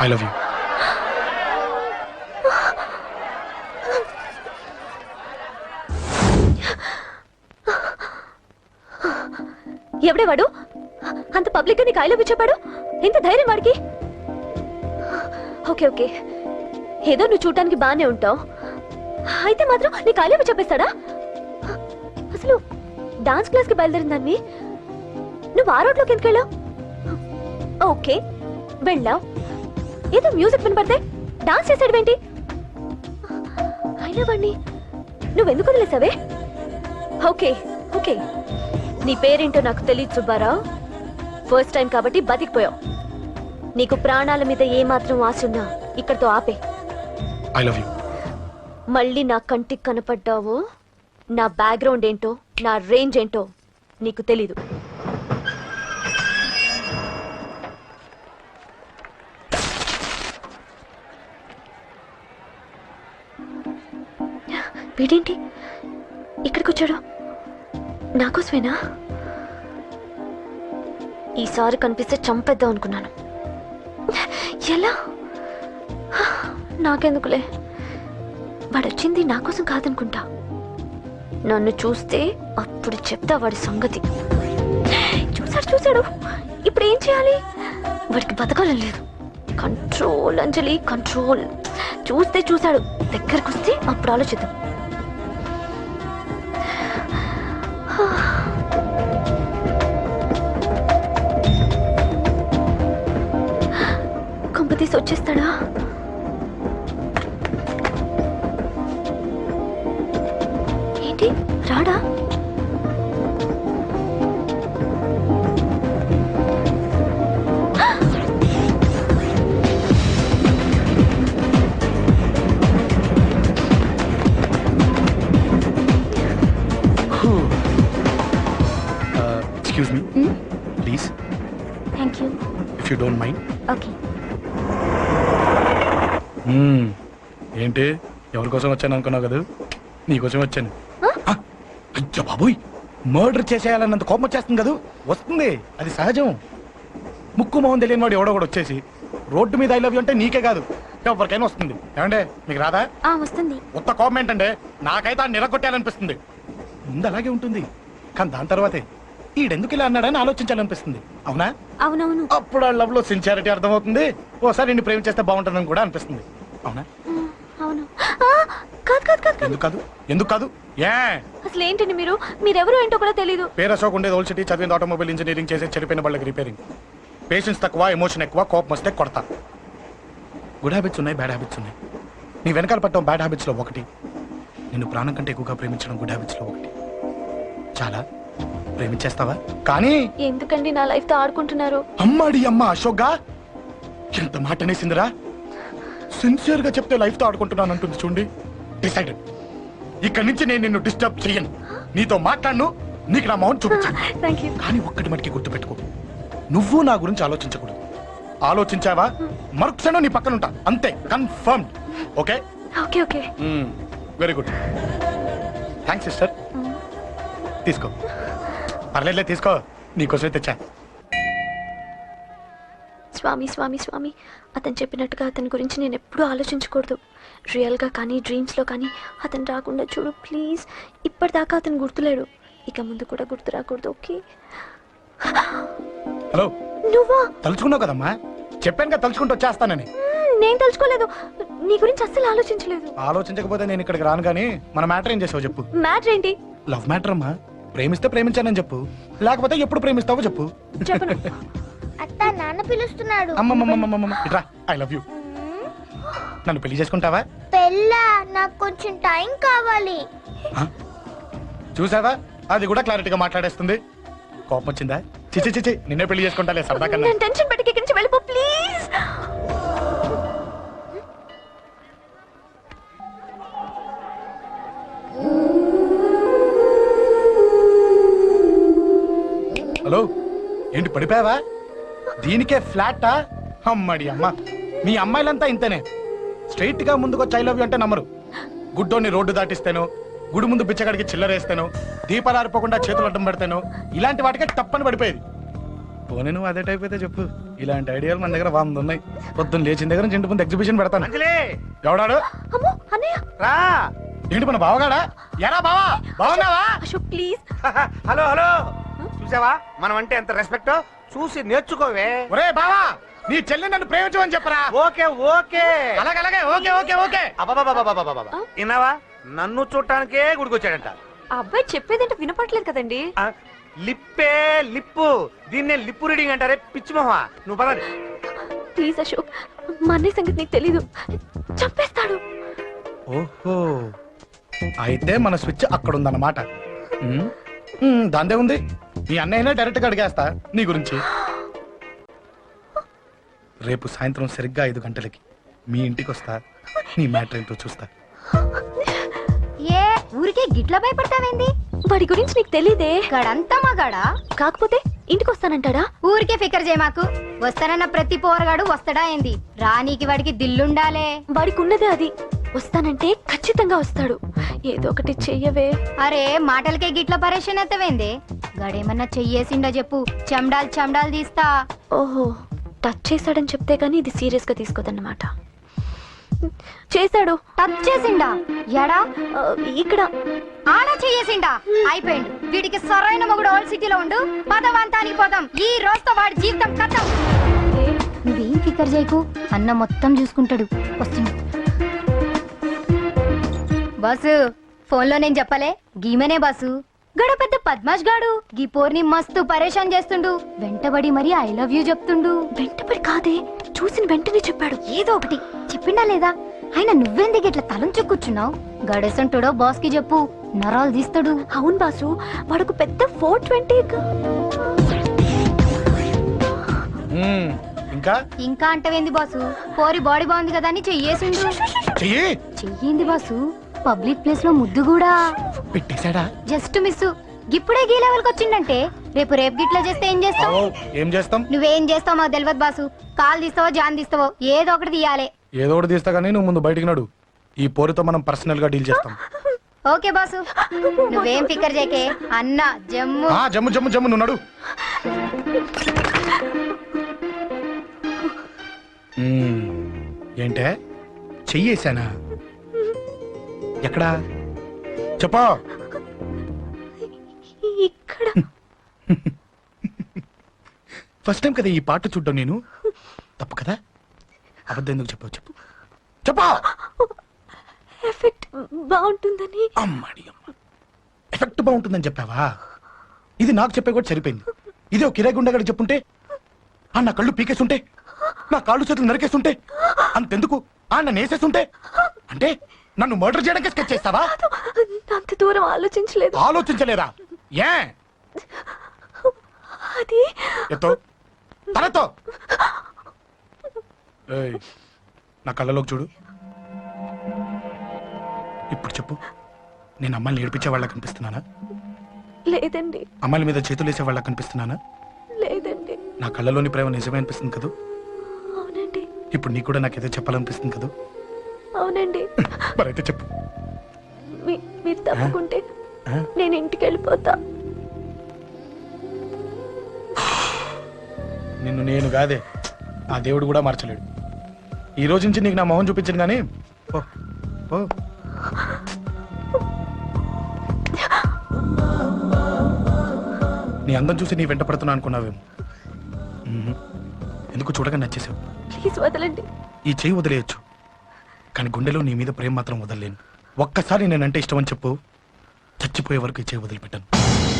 I love you. ఎవడే వాడు? అంత public గా నీకు ఐ లవ్ యూ చెప్పాడు? ఎంత ధైర్యం వాడికి? ఓకే ఓకే, ఏదో నువ్వు చూడటానికి బానే ఉంటావు, అయితే మాత్రం నీకు ఐ లవ్ యూ చెప్పేస్తాడా? అసలు డాన్స్ క్లాస్ కి బయలుదేరిన దాన్ని నువ్వు ఆ రోడ్లోకి ఎందుకు వెళ్ళావు? ఓకే వెళ్ళావు, ఏదో మ్యూజిక్ వినపడితే డాన్స్ చేసాడువేంటి? అయినా వాడిని నువ్వెందుకు వదిలేసావే? ఓకే ఓకే, నీ పేరేంటో నాకు తెలియదు సుబ్బారావు. ఫస్ట్ టైం కాబట్టి బతికిపోయావు. నీకు ప్రాణాల మీద ఏమాత్రం ఆశ ఉన్నా ఇక్కడితో ఆపే. I love you. మళ్ళీ నా కంటికి కనపడ్డావు, నా బ్యాక్గ్రౌండ్ ఏంటో, నా రేంజ్ ఏంటో నీకు తెలీదు. వీడేంటి ఇక్కడికి వచ్చాడు? నాకోసమేనా? ఈసారి కనిపిస్తే చంపేద్దాం అనుకున్నాను. ఎలా? నాకెందుకులే, వాడొచ్చింది నా కోసం కాదనుకుంటా. నన్ను చూస్తే అప్పుడు చెప్తా వాడి సంగతి. చూశాడు. ఇప్పుడు ఏం చేయాలి? వాడికి బతకాలని లేదు. కంట్రోల్ అంజలి, కంట్రోల్. చూశాడు, దగ్గరకు వస్తే అప్పుడు ఆలోచిద్దాం. కొంపతీసి వచ్చేస్తాడా? ఏంటి రాడా? Excuse me, please. Thank you. If you don't mind. Okay. ఏంటి ఎవరి కోసం వచ్చాను అనుకున్నావు కదా? నీకోసం వచ్చాను. అయ్యో బాబోయ్, మర్డర్ చేసేయాలన్నంత కోపం వచ్చేస్తుంది కదా? వస్తుంది, అది సహజం. ముక్కు మొహం తెలియని వాడు ఎవడో కూడా వచ్చేసి రోడ్డు మీద ఐ లవ్ యూ అంటే నీకే కాదు ఎవరికైనా వస్తుంది. ఏమంటే మీకు రాదా? వస్తుంది. కొత్త కోపం ఏంటంటే నాకైతే ఆ నిలగొట్టాలనిపిస్తుంది. ముందు అలాగే ఉంటుంది, కానీ దాని తర్వాతే ఈడెందుకు ఇలా అన్నాడని ఆలోచించాలనిపిస్తుంది. అవునా? అవునవును. అప్పుడు ఆ లవ్ లో సిన్సియారిటీ అర్థమవుతుంది. ఓసారి నిన్ను ప్రేమించేస్తే బాగుంటుందని కూడా అనిపిస్తుంది. అవునా? అవును. కాదు. ఎందుకు కాదు? ఏ అసలు ఏంటండి మీరెవరు ఏంటో కూడా తెలీదు. పేరు అశోక్, ఉండేది ఓల్డ్ సిటీ, చదివింది ఆటోమొబైల్ ఇంజనీరింగ్, చేసే చెడిపోయిన బళ్ళకి రిపేరింగ్. పేషెన్స్ తక్కువ, ఎమోషన్ ఎక్కువ, కోపం వస్తే కొడతా. గుడ్ హ్యాబిట్స్ ఉన్నాయి, బ్యాడ్ హ్యాబిట్స్ ఉన్నాయి. నీ వెనకాల పట్టడం బ్యాడ్ హ్యాబిట్స్ లో ఒకటి, నిన్ను ప్రాణం కంటే ఎక్కువగా ప్రేమించడం గుడ్ హ్యాబిట్స్ లో ఒకటి. చాలా ప్రేమించేస్తావా? కానీ ఎందుకండి నా లైఫ్ తో ఆడుకుంటున్నారు? అమ్మాడి అమ్మ అశోక్ గా ఎంత మాట అనేసిందిరా. సిన్సియర్ గా చెప్తే లైఫ్ తో ఆడుకుంటున్నాను అంటుంది చూడండి. డిసైడెడ్, ఇక్కడి నుంచి నేను నిన్ను డిస్టర్బ్ చేయను, నీతో మాట్లాడను, నీకు నా మౌన్ చూపించాను. కానీ ఒక్కటి మటుకి గుర్తుపెట్టుకో, నువ్వు నా గురించి ఆలోచించకూడదు. ఆలోచించావా మరుక్షణం నీ పక్కన ఉంటా, అంతే, confirmed. Okay okay okay. Very good. Thanks sister. తీసుకో, పర్లేదులే, తీసుకో, నీకోసమే తెచ్చా. స్వామి అతను చెప్పినట్టుగా అతని గురించి నేను ఎప్పుడూ ఆలోచించకూడదు. రియల్గా కానీ డ్రీమ్స్లో కానీ అతను రాకుండా చూడు ప్లీజ్. ఇప్పటిదాకా అతను గుర్తులేడు, ఇక ముందు కూడా గుర్తు రాకూడదు. ఓకే? హలో, నువ్వా? తలుచుకున్నావు కదమ్మా, చెప్పాను కదా తలుచుకుంటూ వచ్చేస్తానని. నేను తలుచుకోలేదు, నీ గురించి అస్సలు ఆలోచించలేదు. ఆలోచించకపోతే నేను ఇక్కడికి రాను. కానీ మన మ్యాటర్ ఏం చేసావు చెప్పు. మ్యాటర్ ఏంటి? లవ్ మ్యాటర్ అమ్మా. ప్రేమిస్తే ప్రేమించానని చెప్పు, లేకపోతే ఎప్పుడు ప్రేమిస్తావో చెప్పు. చెప్పను. అత్త, నాన్న పిలుస్తున్నాడు. అమ్మమ్మమ్మమ్మమ్మ, ఇట్రా. I love you. నన్ను పెళ్లి చేసుకుంటావా? పెళ్ళా? నాకు కొంచెం టైం కావాలి. చూసావా, అది కూడా క్లారిటీగా మాట్లాడేస్తుంది. కోపం వచ్చిందా? చిచి, నిన్నే పెళ్లి చేసుకుంటాలే సరదా కన్నా. నేను టెన్షన్ పెట్టి ఇక్కడి నుంచి వెళ్ళిపో ప్లీజ్. హలో, ఏంటి పడిపోయావా? దీనికే ఫ్లాటా? అమ్మడి అమ్మ, మీ అమ్మాయిలంతా ఇంతనే. స్ట్రైట్ గా ముందుకొచ్చి ఐ లవ్ యూ అంటే నమ్మరు. గుడ్డోని రోడ్డు దాటిస్తాను, గుడి ముందు బిచ్చగాడికి చిల్లరేస్తాను, దీపాలు ఆరిపోకుండా చేతులు అడ్డం పెడతాను, ఇలాంటి వాటికే తప్పని పడిపోయేది. పోనీ నువ్వు అదే టైప్ అయితే చెప్పు. ఇలాంటి ఐడియాలు మన దగ్గర 100 ఉన్నాయి. పొద్దున్న లేచిన దగ్గర నుంచి ఇంటి ముందు ఎగ్జిబిషన్ పెడతాను. అంజలి ఎవడాడు? అమ్మో అన్నయ్య. రా. ఏంటి మన బావగాడా? ఎరా బావా, బావున్నావా? అశోక్ ప్లీజ్. హలో హలో, చూసావా మనం అంటే ఎంత రెస్పెక్ట్? చూసి నేర్చుకోవే. ఒరే బావా, నీ చెల్లి నన్ను ప్రేమించమని చెప్పరా. ఓకే ఓకే, అలాగే ఓకే ఓకే ఓకే. అబాబాబాబాబాబా, విన్నావా? నన్ను చూడటానికే గుడికొచ్చాడంట. ఆ అబ్బాయి చెప్పేదంటే వినపట్లేదు కదండి. ఆ, లిప్పే లిప్పు, దీన్నే లిప్పు రీడింగ్ అంటారే పిచ్చి మొహమా. నువ్వు పదండి. ప్లీజ్ అశోక్, మా అన్నయ్య సంగతి నీకు తెలీదు, చంపేస్తాడు. ఓహో, అయితే మన స్విచ్ అక్కడ ఉందన్నమాట. దాందే ఉంది. మీ అన్నయ్యనే డైరెక్ట్ గా అడిగేస్తా నీ గురించి. రేపు సాయంత్రం సరిగ్గా 5 గంటలకి మీ ఇంటికి వస్తా. నీ మ్యాటర్ ఏంటో చూస్తా. ఏ ఊరికే గిట్ల భయపడతావేంది? వాడి గురించి నీకు తెలీదే. గడంతా మగాడా? కాకపోతే ఇంటికి వస్తానంటాడా? ఊరికే ఫికర్ చేయమాకు. వస్తానన్న ప్రతి పోరగాడు వస్తాడా ఏంది? రానీకి వాడికి దిల్లుండాలే. వాడికి ఉన్నదే అది. వస్తానంటే ఖచ్చితంగా వస్తాడు. ఏదో ఒకటి చెయ్యవే. అరే మాటలకే గిట్ల పరేషన్ ఎత్తవేంది? గడేమన్నా చెయ్యేసిండా చెప్పు, చెమ్డాల్ చెమ్డాల్ తీస్తా. ఓహో, టచ్ చేశాడని చెప్తే గానీ ఇది సీరియస్ గా తీసుకోదన్నమాట. చేశాడు. టచ్ చేసిండా? ఎడా? ఆ, ఇక్కడ. ఆడా చెయ్యేసిండా? అయిపోయిండు. వీడికి సరైన మొగుడు ఓల్డ్ సిటీలో ఉండు. పదవంతానికి పోదాం. ఈ రోజుతో వాడి జీవితం కథం. నువ్వేం ఫికర్ చేయకు, అన్న మొత్తం చూసుకుంటాడు. వస్తున్నా బాసు. ఫోన్లో నేను చెప్పలే, గీమనే బాసు. గడ పెద్ద పద్మాష్ గాడు గీ పోర్ని మస్తు పరేషాన్ చేస్తుండు. వెంటబడి మరి ఐ లవ్ యూ చెప్తుండు. వెంటపడి కాదే, చూసిన వెంటనే చెప్పాడు. ఏదో ఒకటి చెప్పిండా లేదా? ఆయన నువ్వెందుకు ఇట్లా తలంచు కూర్చున్నావు? గడేసంటుడో బాస్ కి చెప్పు, నరాలు తీస్తాడు. అవును బాసు, వాడుకు పెద్ద 420. ఇంకా ఇంకా అంటవేంది బాసు? పోరి బాడీ బాగుంది కదా అని చెయ్యేసిండు. చెయ్యి చెయ్యింది బాసు. పబ్లిక్ ప్లేస్ లో ముద్దు కూడా పెట్టేశాడా? Just miss. ఇప్పుడే గీ లెవెల్కి వచ్చిండంటే రేపు గిట్లా చేస్తే ఏం చేస్తావు? ఏం చేస్తాం? నువ్వేం చేస్తావు మాకు తెలియదు బాసు. కాల్ తీస్తావో జాన్ తీస్తావో ఏదో ఒకటి తీయాలి. ఏదో ఒకటి తీస్తా కానీ నువ్వు ముందు బయటికి నడు. ఈ పోరుతో మనం పర్సనల్ గా డీల్ చేస్తాం. ఓకే బాసు, నువ్వేం ఫికర్ చేయకే. అన్న జమ్ము. జమ్ము జమ్ము జమ్ము, నువ్వు నడు. ఏంటే చెయ్యేశానా? ఎక్కడా చెప్పా? ఇక్కడ. ఫస్ట్ టైం కదా ఈ పాట చూడ్డం నేను. తప్పు కదా? అబద్ధం ఎందుకు చెప్పావు? చెప్పు చెప్పా. ఎఫెక్ట్ బాగుంటుందని. అమ్మాడి అమ్మ, ఎఫెక్ట్ బాగుంటుందని చెప్పావా? ఇది నాకు చెప్పే కూడా సరిపోయింది. ఇదే ఒక కిరాయి గుండెగాడికి చెప్పుంటే, నా కళ్ళు పీకేస్తుంటే, నా కాళ్ళు చేతులు నరికేస్తుంటే, అంతెందుకు నన్ను వేసేస్తుంటే, అంటే నన్ను మర్డర్ చేయడానికి స్కెచ్ చేస్తావా? అంత దూరం ఆలోచించలేదు. ఆలోచించలేదా? ఏ అది ఎత్తో తలతో. ఏయ్, నా కళ్ళలోకి చూడు. ఇప్పుడు చెప్పు, నేను అమ్మాయిని ఏడిపించే వాళ్ళ కనిపిస్తున్నానా? లేదండి. అమ్మాయిల మీద చేతులు వేసే వాళ్ళ కనిపిస్తున్నానా? లేదండి. నా కళ్ళలోని ప్రేమ నిజమే అనిపిస్తుంది కదా? అవునండి. ఇప్పుడు నీకు కూడా నాకేదో చెప్పాలనిపిస్తుంది కదా? అవునండి. మరైతే చెప్పు. మీరు తప్పుకుంటే నేను ఇంటికి వెళ్ళిపోతా. నిన్ను నేను కాదే, ఆ దేవుడు కూడా మార్చలేడు. ఈ రోజు నుంచి నీకు నా మొహం చూపించను కానీ ఓ ఓ. నీ అందం చూసి నీ వెంట పడుతున్నా అనుకున్నావేమో. ఎందుకు చూడగా నచ్చేసావు. ప్లీజ్ వదలండి. ఈ చెయ్యి వదిలేయచ్చు, కానీ గుండెలో నీ మీద ప్రేమ మాత్రం వదలలేను. ఒక్కసారి నేనంటే ఇష్టం అని చెప్పు, చచ్చిపోయే వరకు ఈ చెయ్యి వదిలిపెట్టాను.